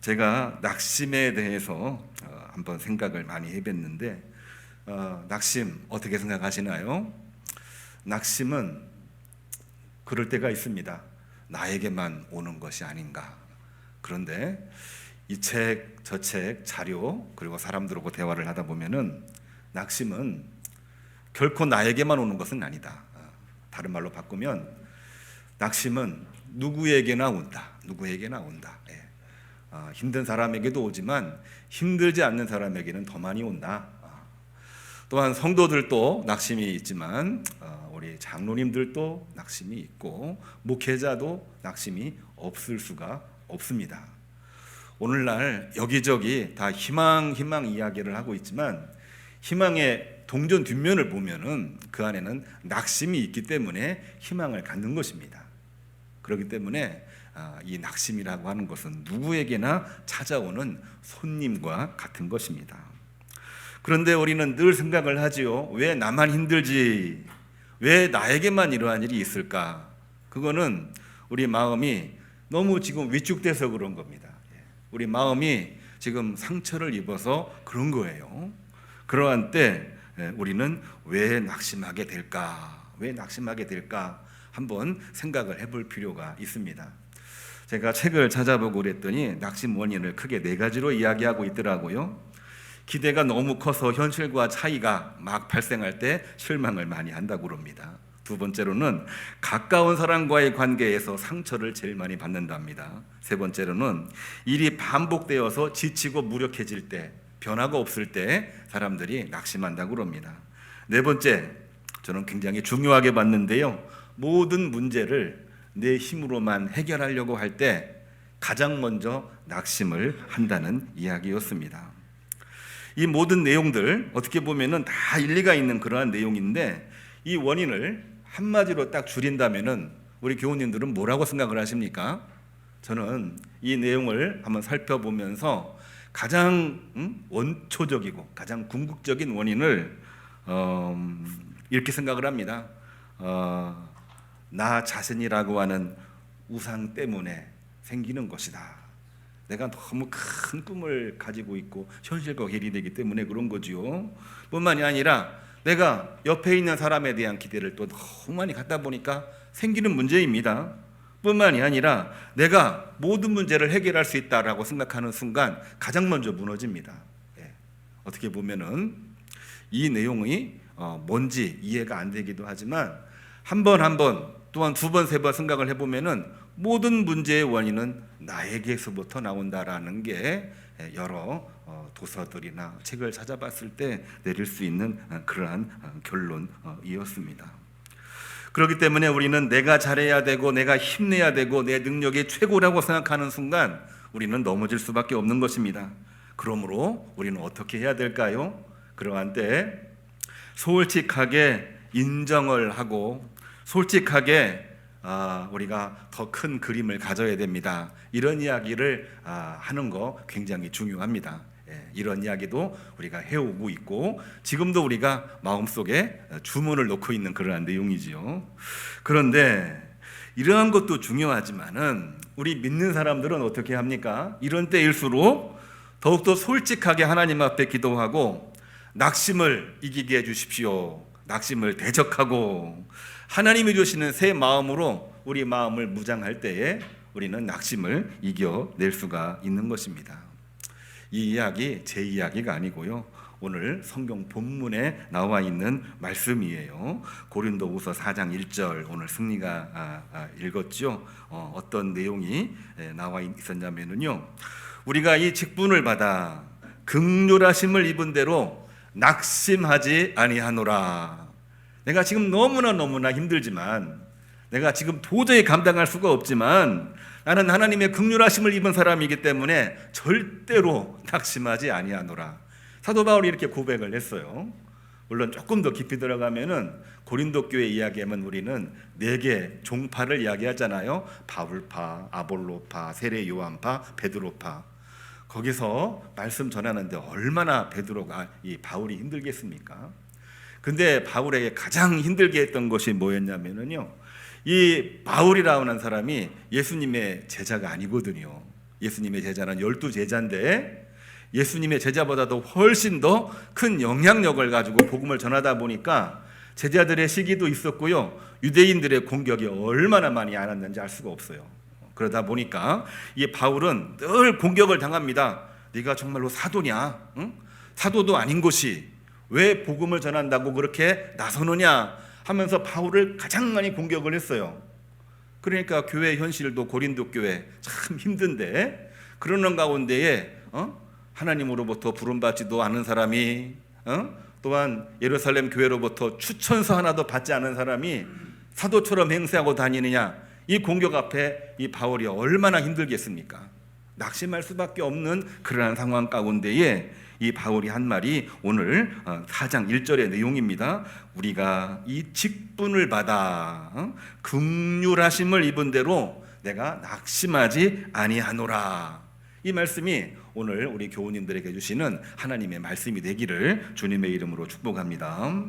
제가 낙심에 대해서 한번 생각을 많이 해봤는데 낙심 어떻게 생각하시나요? 낙심은 그럴 때가 있습니다. 나에게만 오는 것이 아닌가. 그런데 이 책, 저 책, 자료 그리고 사람들하고 대화를 하다 보면은 낙심은 결코 나에게만 오는 것은 아니다. 다른 말로 바꾸면 낙심은 누구에게나 온다. 누구에게나 온다. 힘든 사람에게도 오지만 힘들지 않는 사람에게는 더 많이 온다. 또한 성도들도 낙심이 있지만 우리 장로님들도 낙심이 있고 목회자도 낙심이 없을 수가 없습니다. 오늘날 여기저기 다 희망 이야기를 하고 있지만 희망의 동전 뒷면을 보면은 그 안에는 낙심이 있기 때문에 희망을 갖는 것입니다. 그렇기 때문에 이 낙심이라고 하는 것은 누구에게나 찾아오는 손님과 같은 것입니다. 그런데 우리는 늘 생각을 하지요. 왜 나만 힘들지? 왜 나에게만 이러한 일이 있을까? 그거는 우리 마음이 너무 지금 위축돼서 그런 겁니다. 우리 마음이 지금 상처를 입어서 그런 거예요. 그러한 때 우리는 왜 낙심하게 될까? 왜 낙심하게 될까? 한번 생각을 해볼 필요가 있습니다. 제가 책을 찾아보고 그랬더니 낙심 원인을 크게 4가지로 이야기하고 있더라고요. 기대가 너무 커서 현실과 차이가 막 발생할 때 실망을 많이 한다고 그럽니다. 2번째로는 가까운 사람과의 관계에서 상처를 제일 많이 받는답니다. 3번째로는 일이 반복되어서 지치고 무력해질 때, 변화가 없을 때 사람들이 낙심한다고 그럽니다. 4번째, 저는 굉장히 중요하게 봤는데요. 모든 문제를 내 힘으로만 해결하려고 할 때 가장 먼저 낙심을 한다는 이야기였습니다. 이 모든 내용들 어떻게 보면은 다 일리가 있는 그러한 내용인데 이 원인을 한마디로 딱 줄인다면은 우리 교우님들은 뭐라고 생각을 하십니까? 저는 이 내용을 한번 살펴보면서 가장 원초적이고 가장 궁극적인 원인을 이렇게 생각을 합니다. 나 자신이라고 하는 우상 때문에 생기는 것이다. 내가 너무 큰 꿈을 가지고 있고 현실과 괴리되기 때문에 그런 거지요. 뿐만이 아니라 내가 옆에 있는 사람에 대한 기대를 또 너무 많이 갖다 보니까 생기는 문제입니다. 뿐만이 아니라 내가 모든 문제를 해결할 수 있다라고 생각하는 순간 가장 먼저 무너집니다. 어떻게 보면은 이 내용이 뭔지 이해가 안 되기도 하지만 한 번 또한 2번, 3번 생각을 해보면은 모든 문제의 원인은 나에게서부터 나온다라는 게 여러 도서들이나 책을 찾아봤을 때 내릴 수 있는 그러한 결론이었습니다. 그렇기 때문에 우리는 내가 잘해야 되고 내가 힘내야 되고 내 능력이 최고라고 생각하는 순간 우리는 넘어질 수밖에 없는 것입니다. 그러므로 우리는 어떻게 해야 될까요? 그러한 때 솔직하게 인정을 하고 솔직하게 우리가 더 큰 그림을 가져야 됩니다. 이런 이야기를 하는 거 굉장히 중요합니다. 이런 이야기도 우리가 해오고 있고 지금도 우리가 마음속에 주문을 놓고 있는 그러한 내용이지요. 그런데 이러한 것도 중요하지만은 우리 믿는 사람들은 어떻게 합니까? 이런 때일수록 더욱더 솔직하게 하나님 앞에 기도하고 낙심을 이기게 해주십시오. 낙심을 대적하고 하나님이 주시는 새 마음으로 우리 마음을 무장할 때에 우리는 낙심을 이겨낼 수가 있는 것입니다. 이 이야기 제 이야기가 아니고요. 오늘 성경 본문에 나와 있는 말씀이에요. 고린도후서 4장 1절 오늘 승리가 읽었죠. 어떤 내용이 나와 있었냐면요. 우리가 이 직분을 받아 긍휼하심을 입은 대로 낙심하지 아니하노라. 내가 지금 너무나 힘들지만 내가 지금 도저히 감당할 수가 없지만 나는 하나님의 긍휼하심을 입은 사람이기 때문에 절대로 낙심하지 아니하노라. 사도 바울이 이렇게 고백을 했어요. 물론 조금 더 깊이 들어가면은 고린도 교회 이야기하면 우리는 4개 종파를 이야기하잖아요. 바울파, 아볼로파, 세례 요한파, 베드로파. 거기서 말씀 전하는데 얼마나 이 바울이 힘들겠습니까? 근데 바울에게 가장 힘들게 했던 것이 뭐였냐면요. 이 바울이라는 사람이 예수님의 제자가 아니거든요. 예수님의 제자는 12제자인데 예수님의 제자보다도 훨씬 더 큰 영향력을 가지고 복음을 전하다 보니까 제자들의 시기도 있었고요. 유대인들의 공격이 얼마나 많이 안았는지 알 수가 없어요. 그러다 보니까 이 바울은 늘 공격을 당합니다. 네가 정말로 사도냐? 응? 사도도 아닌 것이 왜 복음을 전한다고 그렇게 나서느냐 하면서 바울을 가장 많이 공격을 했어요. 그러니까 교회 현실도 고린도 교회 참 힘든데 그러는 가운데에 하나님으로부터 부름받지도 않은 사람이 또한 예루살렘 교회로부터 추천서 하나도 받지 않은 사람이 사도처럼 행세하고 다니느냐, 이 공격 앞에 이 바울이 얼마나 힘들겠습니까? 낙심할 수밖에 없는 그러한 상황 가운데에 이 바울이 한 말이 오늘 4장 1절의 내용입니다. 우리가 이 직분을 받아 긍휼하심을 입은 대로 내가 낙심하지 아니하노라. 이 말씀이 오늘 우리 교우님들에게 주시는 하나님의 말씀이 되기를 주님의 이름으로 축복합니다.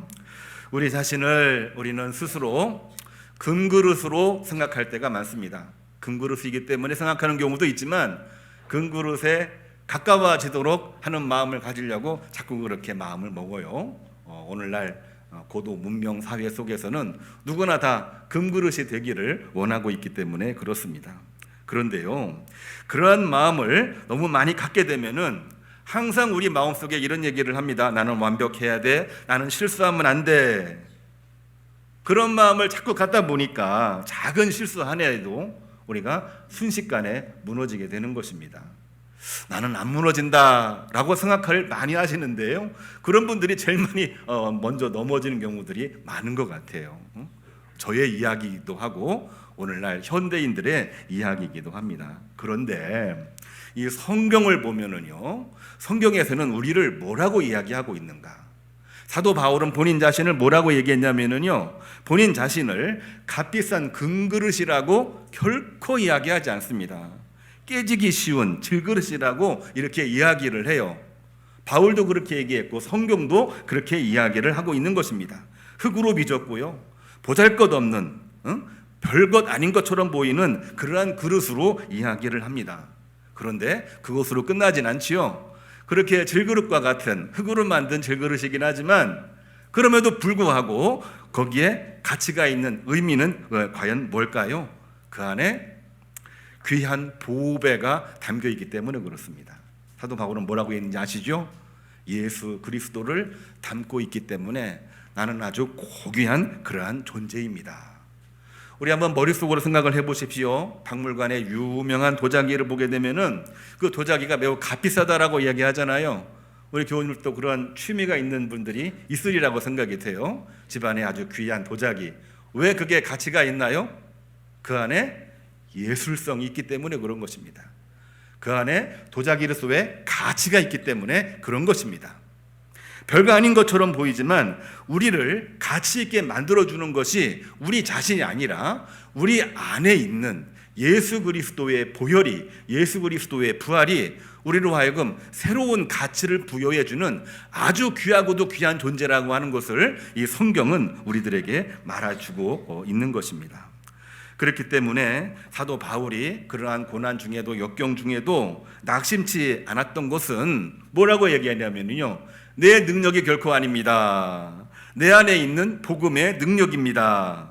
우리 자신을 우리는 스스로 금그릇으로 생각할 때가 많습니다. 금그릇이기 때문에 생각하는 경우도 있지만 금그릇에 가까워지도록 하는 마음을 가지려고 자꾸 그렇게 마음을 먹어요. 오늘날 고도 문명 사회 속에서는 누구나 다 금그릇이 되기를 원하고 있기 때문에 그렇습니다. 그런데요, 그러한 마음을 너무 많이 갖게 되면은 항상 우리 마음속에 이런 얘기를 합니다. 나는 완벽해야 돼. 나는 실수하면 안 돼. 그런 마음을 자꾸 갖다 보니까 작은 실수 하나에도 우리가 순식간에 무너지게 되는 것입니다. 나는 안 무너진다라고 생각을 많이 하시는데요, 그런 분들이 제일 많이 먼저 넘어지는 경우들이 많은 것 같아요. 저의 이야기이기도 하고 오늘날 현대인들의 이야기이기도 합니다. 그런데 이 성경을 보면은요, 성경에서는 우리를 뭐라고 이야기하고 있는가? 사도 바울은 본인 자신을 뭐라고 얘기했냐면은요, 본인 자신을 값비싼 금그릇이라고 결코 이야기하지 않습니다. 깨지기 쉬운 질그릇이라고 이렇게 이야기를 해요. 바울도 그렇게 얘기했고 성경도 그렇게 이야기를 하고 있는 것입니다. 흙으로 빚었고요, 보잘것없는 별것 아닌 것처럼 보이는 그러한 그릇으로 이야기를 합니다. 그런데 그것으로 끝나진 않지요. 그렇게 질그릇과 같은 흙으로 만든 질그릇이긴 하지만 그럼에도 불구하고 거기에 가치가 있는 의미는 과연 뭘까요? 그 안에 귀한 보배가 담겨 있기 때문에 그렇습니다. 사도 바울은 뭐라고 했는지 아시죠? 예수 그리스도를 담고 있기 때문에 나는 아주 고귀한 그러한 존재입니다. 우리 한번 머릿속으로 생각을 해보십시오. 박물관에 유명한 도자기를 보게 되면은 그 도자기가 매우 값비싸다라고 이야기하잖아요. 우리 교우님들도 그런 취미가 있는 분들이 있으리라고 생각이 돼요. 집안에 아주 귀한 도자기, 왜 그게 가치가 있나요? 그 안에 예술성이 있기 때문에 그런 것입니다. 그 안에 도자기를 쏘에 가치가 있기 때문에 그런 것입니다. 별거 아닌 것처럼 보이지만 우리를 가치 있게 만들어주는 것이 우리 자신이 아니라 우리 안에 있는 예수 그리스도의 보혈이, 예수 그리스도의 부활이 우리로 하여금 새로운 가치를 부여해주는 아주 귀하고도 귀한 존재라고 하는 것을 이 성경은 우리들에게 말해주고 있는 것입니다. 그렇기 때문에 사도 바울이 그러한 고난 중에도 역경 중에도 낙심치 않았던 것은 뭐라고 얘기하냐면요, 내 능력이 결코 아닙니다. 내 안에 있는 복음의 능력입니다.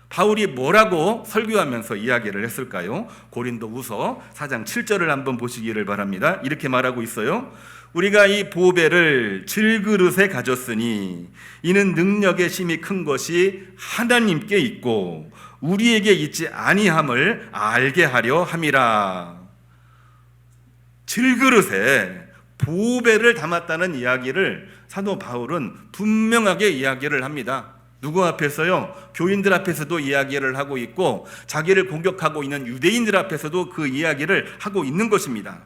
바울이 뭐라고 설교하면서 이야기를 했을까요? 고린도후서 4장 7절을 한번 보시기를 바랍니다. 이렇게 말하고 있어요. 우리가 이 보배를 질그릇에 가졌으니 이는 능력의 힘이 큰 것이 하나님께 있고 우리에게 있지 아니함을 알게 하려 함이라. 질그릇에 보배를 담았다는 이야기를 사도 바울은 분명하게 이야기를 합니다. 누구 앞에서요? 교인들 앞에서도 이야기를 하고 있고 자기를 공격하고 있는 유대인들 앞에서도 그 이야기를 하고 있는 것입니다.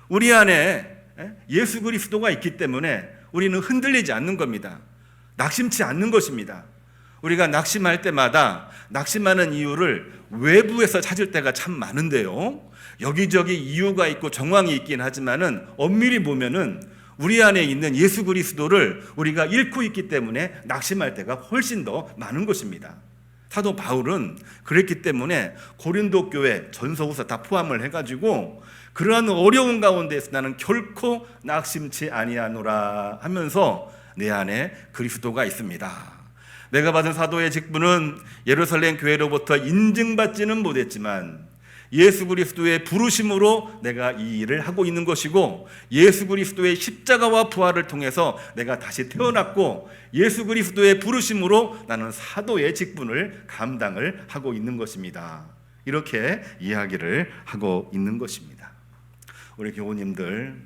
우리 안에 예수 그리스도가 있기 때문에 우리는 흔들리지 않는 겁니다. 낙심치 않는 것입니다. 우리가 낙심할 때마다 낙심하는 이유를 외부에서 찾을 때가 참 많은데요, 여기저기 이유가 있고 정황이 있긴 하지만은 엄밀히 보면은 우리 안에 있는 예수 그리스도를 우리가 잃고 있기 때문에 낙심할 때가 훨씬 더 많은 것입니다. 사도 바울은 그랬기 때문에 고린도 교회 전서후서 다 포함을 해가지고 그러한 어려운 가운데서 나는 결코 낙심치 아니하노라 하면서 내 안에 그리스도가 있습니다. 내가 받은 사도의 직분은 예루살렘 교회로부터 인증받지는 못했지만 예수 그리스도의 부르심으로 내가 이 일을 하고 있는 것이고, 예수 그리스도의 십자가와 부활을 통해서 내가 다시 태어났고, 예수 그리스도의 부르심으로 나는 사도의 직분을 감당을 하고 있는 것입니다. 이렇게 이야기를 하고 있는 것입니다. 우리 교우님들,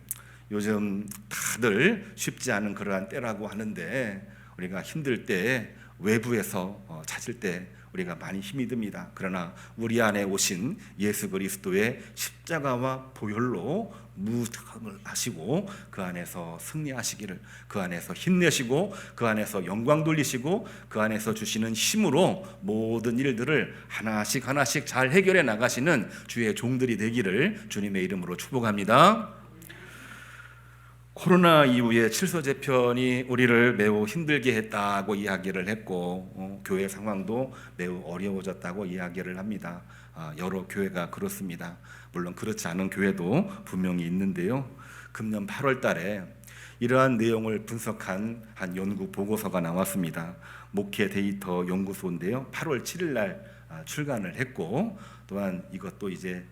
요즘 다들 쉽지 않은 그러한 때라고 하는데, 우리가 힘들 때 외부에서 찾을 때 우리가 많이 힘이 듭니다. 그러나 우리 안에 오신 예수 그리스도의 십자가와 보혈로 무장을 하시고 그 안에서 승리하시기를, 그 안에서 힘내시고 그 안에서 영광 돌리시고 그 안에서 주시는 힘으로 모든 일들을 하나씩 하나씩 잘 해결해 나가시는 주의 종들이 되기를 주님의 이름으로 축복합니다. 코로나 이후에 칠서재편이 우리를 매우 힘들게 했다고 이야기를 했고, 교회 상황도 매우 어려워졌다고 이야기를 합니다. 여러 교회가 그렇습니다. 물론 그렇지 않은 교회도 분명히 있는데요. 금년 8월 달에 이러한 내용을 분석한 한 연구 보고서가 나왔습니다. 목회 데이터 연구소인데요. 8월 7일 날 출간을 했고, 또한 이것도 이제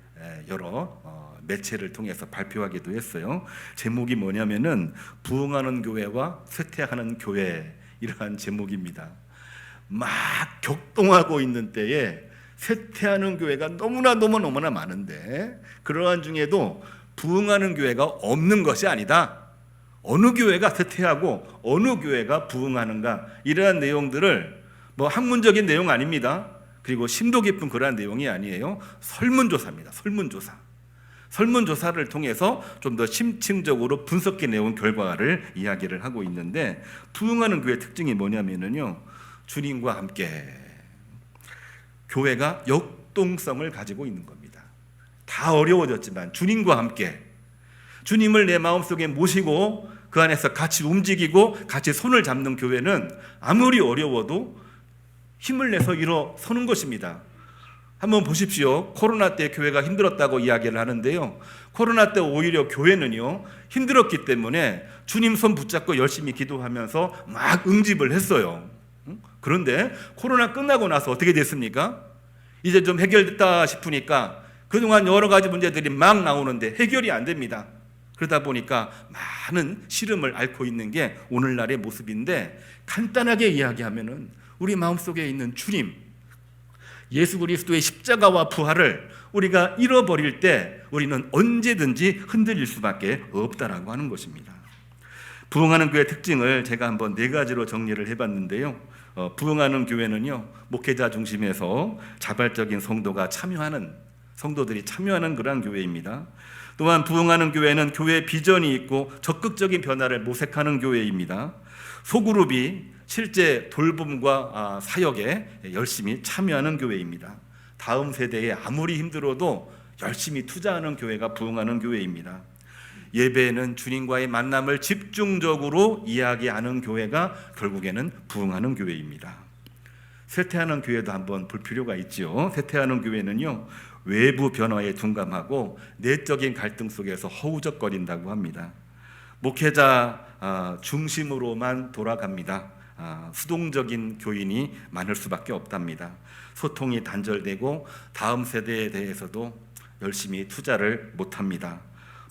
여러 매체를 통해서 발표하기도 했어요. 제목이 뭐냐면은 부흥하는 교회와 쇠퇴하는 교회, 이러한 제목입니다. 막 격동하고 있는 때에 쇠퇴하는 교회가 너무나 많은데, 그러한 중에도 부흥하는 교회가 없는 것이 아니다. 어느 교회가 쇠퇴하고 어느 교회가 부흥하는가, 이러한 내용들을 뭐 학문적인 내용 아닙니다. 그리고 심도 깊은 그러한 내용이 아니에요. 설문조사입니다. 설문조사를 통해서 좀 더 심층적으로 분석해 내온 결과를 이야기를 하고 있는데, 부흥하는 교회의 특징이 뭐냐면요, 주님과 함께 교회가 역동성을 가지고 있는 겁니다. 다 어려워졌지만 주님과 함께, 주님을 내 마음속에 모시고 그 안에서 같이 움직이고 같이 손을 잡는 교회는 아무리 어려워도 힘을 내서 일어서는 것입니다. 한번 보십시오. 코로나 때 교회가 힘들었다고 이야기를 하는데요, 코로나 때 오히려 교회는요 힘들었기 때문에 주님 손 붙잡고 열심히 기도하면서 막 응집을 했어요. 그런데 코로나 끝나고 나서 어떻게 됐습니까? 이제 좀 해결됐다 싶으니까 그동안 여러 가지 문제들이 막 나오는데 해결이 안 됩니다. 그러다 보니까 많은 시름을 앓고 있는 게 오늘날의 모습인데, 간단하게 이야기하면은 우리 마음속에 있는 주님, 예수 그리스도의 십자가와 부활을 우리가 잃어버릴 때 우리는 언제든지 흔들릴 수밖에 없다라고 하는 것입니다. 부흥하는 교회 특징을 제가 한번 4가지로 정리를 해봤는데요. 부흥하는 교회는요, 목회자 중심에서 자발적인 성도들이 참여하는 그러한 교회입니다. 또한 부흥하는 교회는 교회 비전이 있고 적극적인 변화를 모색하는 교회입니다. 소그룹이 실제 돌봄과 사역에 열심히 참여하는 교회입니다. 다음 세대에 아무리 힘들어도 열심히 투자하는 교회가 부흥하는 교회입니다. 예배에는 주님과의 만남을 집중적으로 이야기하는 교회가 결국에는 부흥하는 교회입니다. 쇠퇴하는 교회도 한번 볼 필요가 있죠. 쇠퇴하는 교회는요, 외부 변화에 둔감하고 내적인 갈등 속에서 허우적거린다고 합니다. 목회자 중심으로만 돌아갑니다. 수동적인 교인이 많을 수밖에 없답니다. 소통이 단절되고 다음 세대에 대해서도 열심히 투자를 못합니다.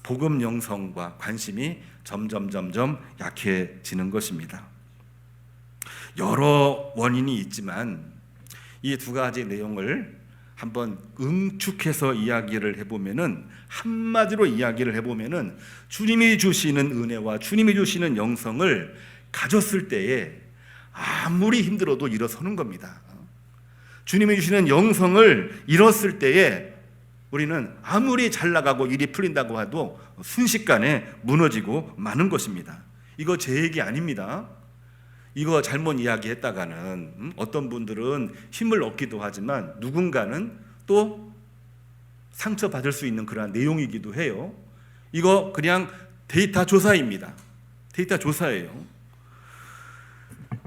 복음 영성과 관심이 점점 약해지는 것입니다. 여러 원인이 있지만 이 2가지 내용을 한번 응축해서 이야기를 해보면은, 한마디로 이야기를 해보면은, 주님이 주시는 은혜와 주님이 주시는 영성을 가졌을 때에 아무리 힘들어도 일어서는 겁니다. 주님이 주시는 영성을 잃었을 때에 우리는 아무리 잘 나가고 일이 풀린다고 해도 순식간에 무너지고 마는 것입니다. 이거 제 얘기 아닙니다. 이거 잘못 이야기했다가는 어떤 분들은 힘을 얻기도 하지만 누군가는 또 상처받을 수 있는 그러한 내용이기도 해요. 이거 그냥 데이터 조사입니다. 데이터 조사예요.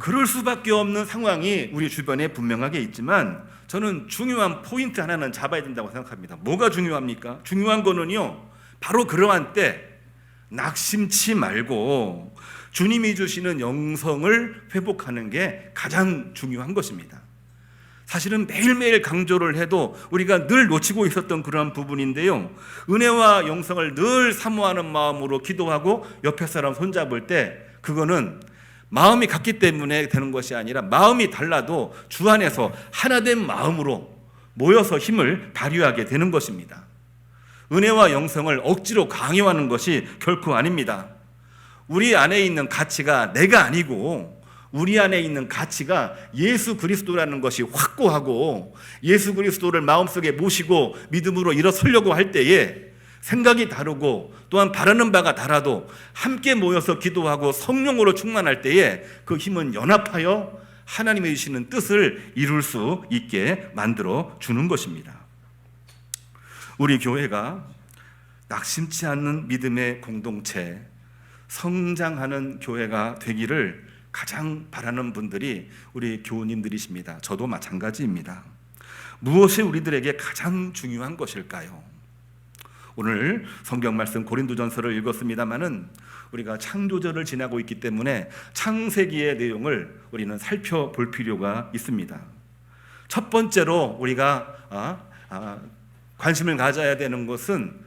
그럴 수밖에 없는 상황이 우리 주변에 분명하게 있지만 저는 중요한 포인트 하나는 잡아야 된다고 생각합니다. 뭐가 중요합니까? 중요한 거는요, 바로 그러한 때 낙심치 말고 주님이 주시는 영성을 회복하는 게 가장 중요한 것입니다. 사실은 매일매일 강조를 해도 우리가 늘 놓치고 있었던 그런 부분인데요, 은혜와 영성을 늘 사모하는 마음으로 기도하고 옆에 사람 손잡을 때 그거는 마음이 같기 때문에 되는 것이 아니라 마음이 달라도 주 안에서 하나된 마음으로 모여서 힘을 발휘하게 되는 것입니다. 은혜와 영성을 억지로 강요하는 것이 결코 아닙니다. 우리 안에 있는 가치가 내가 아니고 우리 안에 있는 가치가 예수 그리스도라는 것이 확고하고 예수 그리스도를 마음속에 모시고 믿음으로 일어서려고 할 때에 생각이 다르고 또한 바라는 바가 달라도 함께 모여서 기도하고 성령으로 충만할 때에 그 힘은 연합하여 하나님의 주시는 뜻을 이룰 수 있게 만들어 주는 것입니다. 우리 교회가 낙심치 않는 믿음의 공동체, 성장하는 교회가 되기를 가장 바라는 분들이 우리 교우님들이십니다. 저도 마찬가지입니다. 무엇이 우리들에게 가장 중요한 것일까요? 오늘 성경 말씀 고린도전서를 읽었습니다마는 우리가 창조절을 지나고 있기 때문에 창세기의 내용을 우리는 살펴볼 필요가 있습니다. 첫 번째로 우리가 관심을 가져야 되는 것은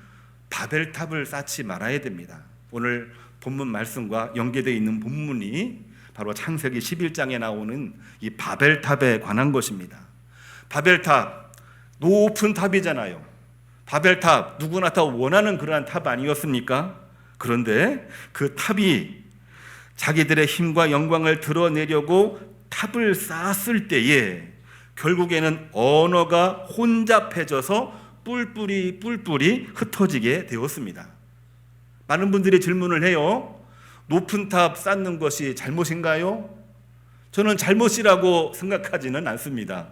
바벨탑을 쌓지 말아야 됩니다. 오늘 본문 말씀과 연계되어 있는 본문이 바로 창세기 11장에 나오는 이 바벨탑에 관한 것입니다. 바벨탑, 높은 탑이잖아요. 바벨탑, 누구나 다 원하는 그러한 탑 아니었습니까? 그런데 그 탑이 자기들의 힘과 영광을 드러내려고 탑을 쌓았을 때에 결국에는 언어가 혼잡해져서 뿔뿔이 흩어지게 되었습니다. 많은 분들이 질문을 해요. 높은 탑 쌓는 것이 잘못인가요? 저는 잘못이라고 생각하지는 않습니다.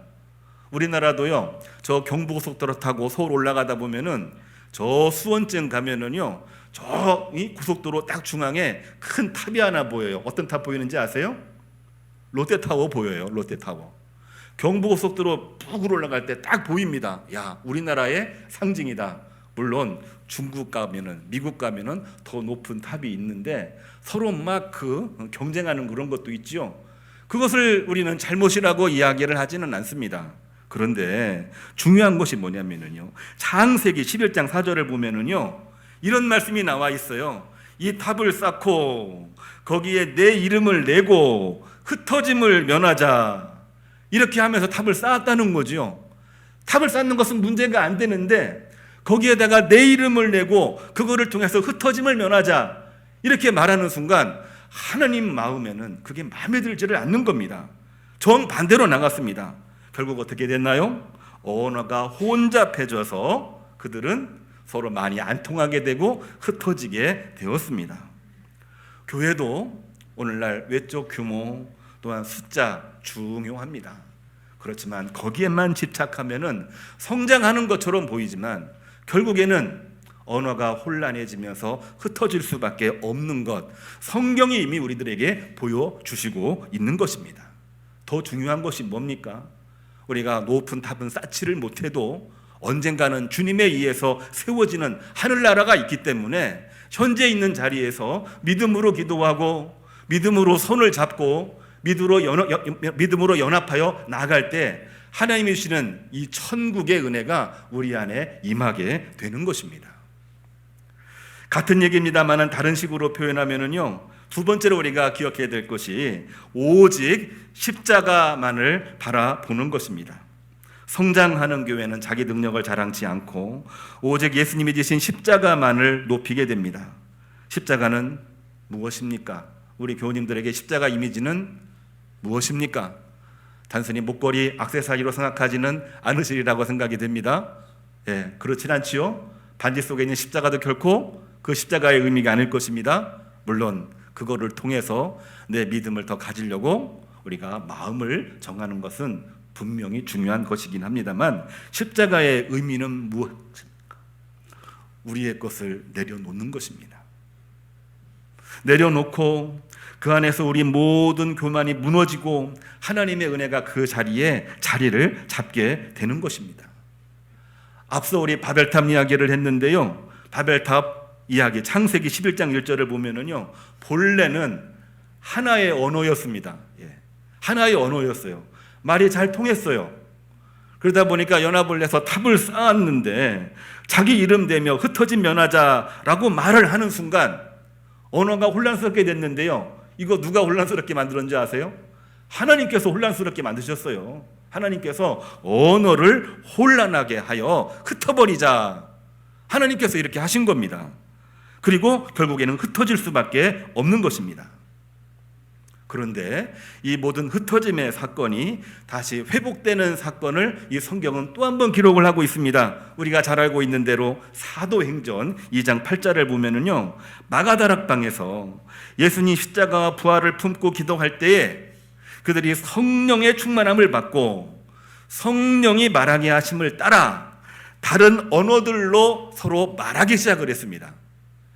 우리나라도요, 저 경부고속도로 타고 서울 올라가다 보면은 저 수원쯤 가면은요, 저 이 고속도로 딱 중앙에 큰 탑이 하나 보여요. 어떤 탑 보이는지 아세요? 롯데타워 보여요. 롯데타워. 경부고속도로 쭉 올라갈 때 딱 보입니다. 야, 우리나라의 상징이다. 물론 중국 가면은, 미국 가면은 더 높은 탑이 있는데 서로 막 그 경쟁하는 그런 것도 있죠. 그것을 우리는 잘못이라고 이야기를 하지는 않습니다. 그런데 중요한 것이 뭐냐면요, 창세기 11장 4절을 보면은요, 이런 말씀이 나와 있어요. 이 탑을 쌓고 거기에 내 이름을 내고 흩어짐을 면하자. 이렇게 하면서 탑을 쌓았다는 거죠. 탑을 쌓는 것은 문제가 안 되는데 거기에다가 내 이름을 내고 그거를 통해서 흩어짐을 면하자. 이렇게 말하는 순간 하나님 마음에는 그게 마음에 들지를 않는 겁니다. 정반대로 나갔습니다. 결국 어떻게 됐나요? 언어가 혼잡해져서 그들은 서로 많이 안 통하게 되고 흩어지게 되었습니다. 교회도 오늘날 외적 규모 또한 숫자 중요합니다. 그렇지만 거기에만 집착하면은 성장하는 것처럼 보이지만 결국에는 언어가 혼란해지면서 흩어질 수밖에 없는 것, 성경이 이미 우리들에게 보여주시고 있는 것입니다. 더 중요한 것이 뭡니까? 우리가 높은 탑은 쌓지를 못해도 언젠가는 주님에 의해서 세워지는 하늘나라가 있기 때문에 현재 있는 자리에서 믿음으로 기도하고 믿음으로 손을 잡고 믿음으로 연합하여 나아갈 때 하나님이 주시는 이 천국의 은혜가 우리 안에 임하게 되는 것입니다. 같은 얘기입니다만 다른 식으로 표현하면은요, 두 번째로 우리가 기억해야 될 것이 오직 십자가만을 바라보는 것입니다. 성장하는 교회는 자기 능력을 자랑치 않고 오직 예수님이 지신 십자가만을 높이게 됩니다. 십자가는 무엇입니까? 우리 교우님들에게 십자가 이미지는 무엇입니까? 단순히 목걸이, 액세서리로 생각하지는 않으시리라고 생각이 됩니다. 그렇진 않지요. 반지 속에 있는 십자가도 결코 그 십자가의 의미가 아닐 것입니다. 물론 그거를 통해서 내 믿음을 더 가지려고 우리가 마음을 정하는 것은 분명히 중요한 것이긴 합니다만 십자가의 의미는 무엇입니까? 우리의 것을 내려놓는 것입니다. 내려놓고 그 안에서 우리 모든 교만이 무너지고 하나님의 은혜가 그 자리에 자리를 잡게 되는 것입니다. 앞서 우리 바벨탑 이야기를 했는데요, 바벨탑 이야기 창세기 11장 1절을 보면은요, 본래는 하나의 언어였습니다. 하나의 언어였어요. 말이 잘 통했어요. 그러다 보니까 연합을 해서 탑을 쌓았는데 자기 이름 대며 흩어진 면하자라고 말을 하는 순간 언어가 혼란스럽게 됐는데요, 이거 누가 혼란스럽게 만들었는지 아세요? 하나님께서 혼란스럽게 만드셨어요. 하나님께서 언어를 혼란하게 하여 흩어버리자, 하나님께서 이렇게 하신 겁니다. 그리고 결국에는 흩어질 수밖에 없는 것입니다. 그런데 이 모든 흩어짐의 사건이 다시 회복되는 사건을 이 성경은 또 한 번 기록을 하고 있습니다. 우리가 잘 알고 있는 대로 사도행전 2장 8절을 보면은요, 마가다락방에서 예수님 십자가와 부활을 품고 기도할 때에 그들이 성령의 충만함을 받고 성령이 말하게 하심을 따라 다른 언어들로 서로 말하기 시작을 했습니다.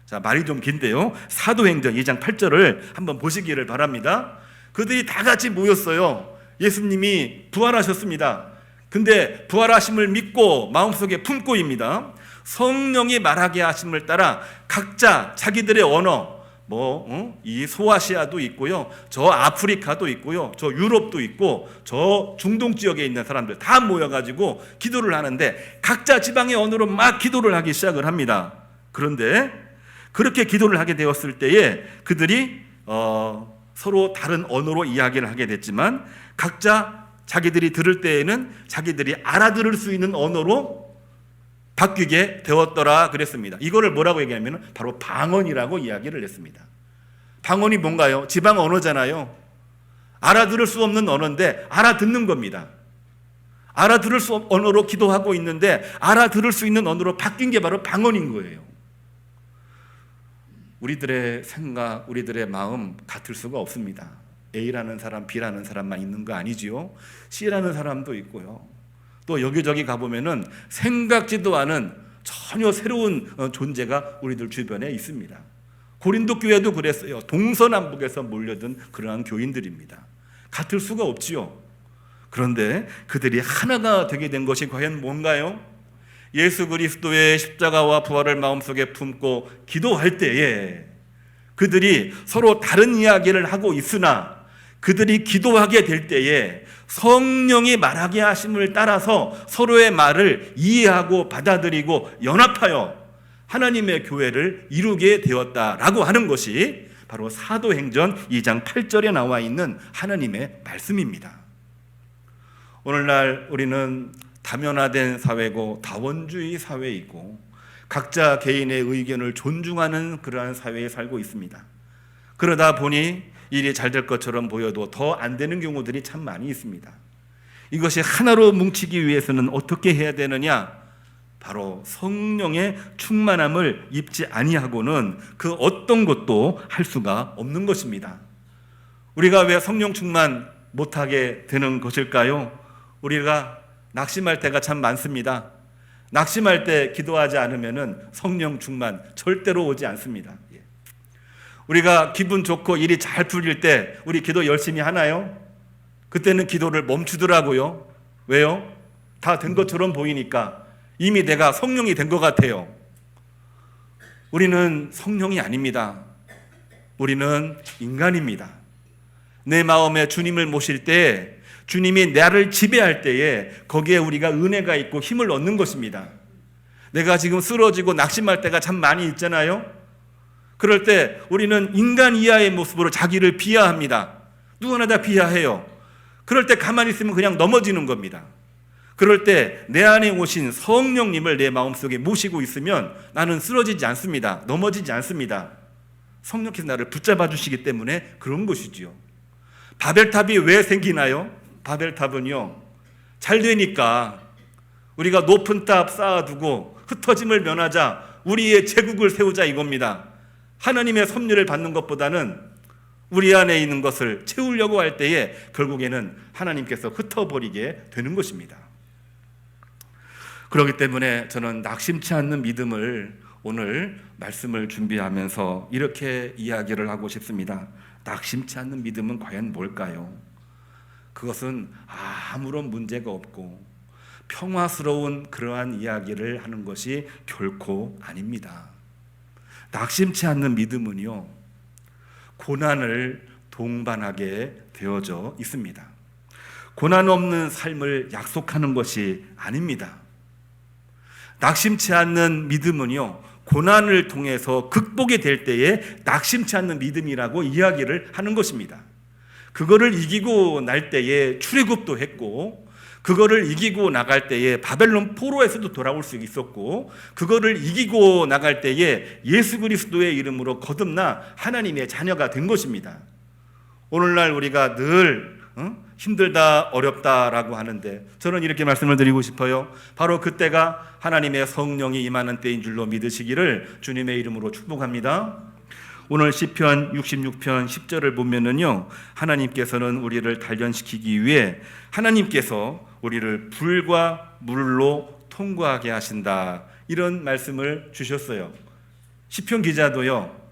자, 말이 좀 긴데요, 사도행전 2장 8절을 한번 보시기를 바랍니다. 그들이 다 같이 모였어요. 예수님이 부활하셨습니다. 근데 부활하심을 믿고 마음속에 품고입니다. 성령이 말하게 하심을 따라 각자 자기들의 언어, 이 소아시아도 있고요, 저 아프리카도 있고요, 저 유럽도 있고, 저 중동 지역에 있는 사람들 다 모여가지고 기도를 하는데 각자 지방의 언어로 막 기도를 하기 시작을 합니다. 그런데 그렇게 기도를 하게 되었을 때에 그들이 서로 다른 언어로 이야기를 하게 됐지만 각자 자기들이 들을 때에는 자기들이 알아들을 수 있는 언어로 바뀌게 되었더라 그랬습니다. 이거를 뭐라고 얘기하면 바로 방언이라고 이야기를 했습니다. 방언이 뭔가요? 지방 언어잖아요. 알아들을 수 없는 언어인데 알아듣는 겁니다. 알아들을 수 없는 언어로 기도하고 있는데 알아들을 수 있는 언어로 바뀐 게 바로 방언인 거예요. 우리들의 생각, 우리들의 마음 같을 수가 없습니다. A라는 사람, B라는 사람만 있는 거 아니지요. C라는 사람도 있고요. 또 여기저기 가보면은 생각지도 않은 전혀 새로운 존재가 우리들 주변에 있습니다. 고린도 교회도 그랬어요. 동서남북에서 몰려든 그러한 교인들입니다. 같을 수가 없지요. 그런데 그들이 하나가 되게 된 것이 과연 뭔가요? 예수 그리스도의 십자가와 부활을 마음속에 품고 기도할 때에 그들이 서로 다른 이야기를 하고 있으나 그들이 기도하게 될 때에 성령이 말하게 하심을 따라서 서로의 말을 이해하고 받아들이고 연합하여 하나님의 교회를 이루게 되었다라고 하는 것이 바로 사도행전 2장 8절에 나와 있는 하나님의 말씀입니다. 오늘날 우리는 다면화된 사회고 다원주의 사회이고 각자 개인의 의견을 존중하는 그러한 사회에 살고 있습니다. 그러다 보니 일이 잘 될 것처럼 보여도 더 안 되는 경우들이 참 많이 있습니다. 이것이 하나로 뭉치기 위해서는 어떻게 해야 되느냐? 바로 성령의 충만함을 입지 아니하고는 그 어떤 것도 할 수가 없는 것입니다. 우리가 왜 성령 충만 못하게 되는 것일까요? 우리가 낙심할 때가 참 많습니다. 낙심할 때 기도하지 않으면 성령 충만 절대로 오지 않습니다. 우리가 기분 좋고 일이 잘 풀릴 때 우리 기도 열심히 하나요? 그때는 기도를 멈추더라고요. 왜요? 다 된 것처럼 보이니까 이미 내가 성령이 된 것 같아요. 우리는 성령이 아닙니다. 우리는 인간입니다. 내 마음에 주님을 모실 때 주님이 나를 지배할 때에 거기에 우리가 은혜가 있고 힘을 얻는 것입니다. 내가 지금 쓰러지고 낙심할 때가 참 많이 있잖아요. 그럴 때 우리는 인간 이하의 모습으로 자기를 비하합니다. 누구나 다 비하해요. 그럴 때 가만히 있으면 그냥 넘어지는 겁니다. 그럴 때 내 안에 오신 성령님을 내 마음속에 모시고 있으면 나는 쓰러지지 않습니다. 넘어지지 않습니다. 성령께서 나를 붙잡아 주시기 때문에 그런 것이지요. 바벨탑이 왜 생기나요? 바벨탑은요, 잘 되니까 우리가 높은 탑 쌓아두고 흩어짐을 면하자, 우리의 제국을 세우자 이겁니다. 하나님의 섭리를 받는 것보다는 우리 안에 있는 것을 채우려고 할 때에 결국에는 하나님께서 흩어버리게 되는 것입니다. 그렇기 때문에 저는 낙심치 않는 믿음을 오늘 말씀을 준비하면서 이렇게 이야기를 하고 싶습니다. 낙심치 않는 믿음은 과연 뭘까요? 그것은 아무런 문제가 없고 평화스러운 그러한 이야기를 하는 것이 결코 아닙니다. 낙심치 않는 믿음은요, 고난을 동반하게 되어져 있습니다. 고난 없는 삶을 약속하는 것이 아닙니다. 낙심치 않는 믿음은요, 고난을 통해서 극복이 될 때에 낙심치 않는 믿음이라고 이야기를 하는 것입니다. 그거를 이기고 날 때에 출애굽도 했고, 그거를 이기고 나갈 때에 바벨론 포로에서도 돌아올 수 있었고, 그거를 이기고 나갈 때에 예수 그리스도의 이름으로 거듭나 하나님의 자녀가 된 것입니다. 오늘날 우리가 늘 힘들다 어렵다라고 하는데 저는 이렇게 말씀을 드리고 싶어요. 바로 그때가 하나님의 성령이 임하는 때인 줄로 믿으시기를 주님의 이름으로 축복합니다. 오늘 시편 66편 10절을 보면은요, 하나님께서는 우리를 단련시키기 위해 하나님께서 우리를 불과 물로 통과하게 하신다, 이런 말씀을 주셨어요. 시편 기자도요,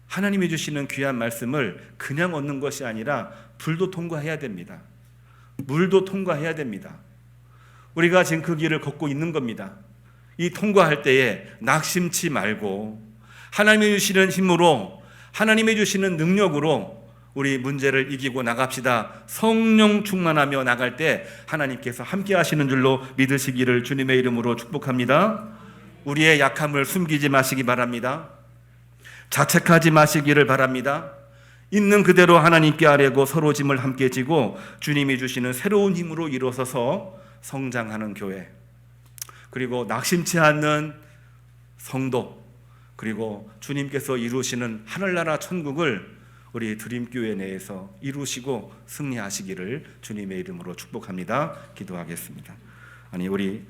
하나님이 주시는 귀한 말씀을 그냥 얻는 것이 아니라 불도 통과해야 됩니다. 물도 통과해야 됩니다. 우리가 지금 그 길을 걷고 있는 겁니다. 이 통과할 때에 낙심치 말고 하나님이 주시는 힘으로, 하나님이 주시는 능력으로 우리 문제를 이기고 나갑시다. 성령 충만하며 나갈 때 하나님께서 함께 하시는 줄로 믿으시기를 주님의 이름으로 축복합니다. 우리의 약함을 숨기지 마시기 바랍니다. 자책하지 마시기를 바랍니다. 있는 그대로 하나님께 아뢰고 서로 짐을 함께 지고 주님이 주시는 새로운 힘으로 일어서서 성장하는 교회, 그리고 낙심치 않는 성도, 그리고 주님께서 이루시는 하늘나라 천국을 우리 드림교회 내에서 이루시고 승리하시기를 주님의 이름으로 축복합니다. 기도하겠습니다. 우리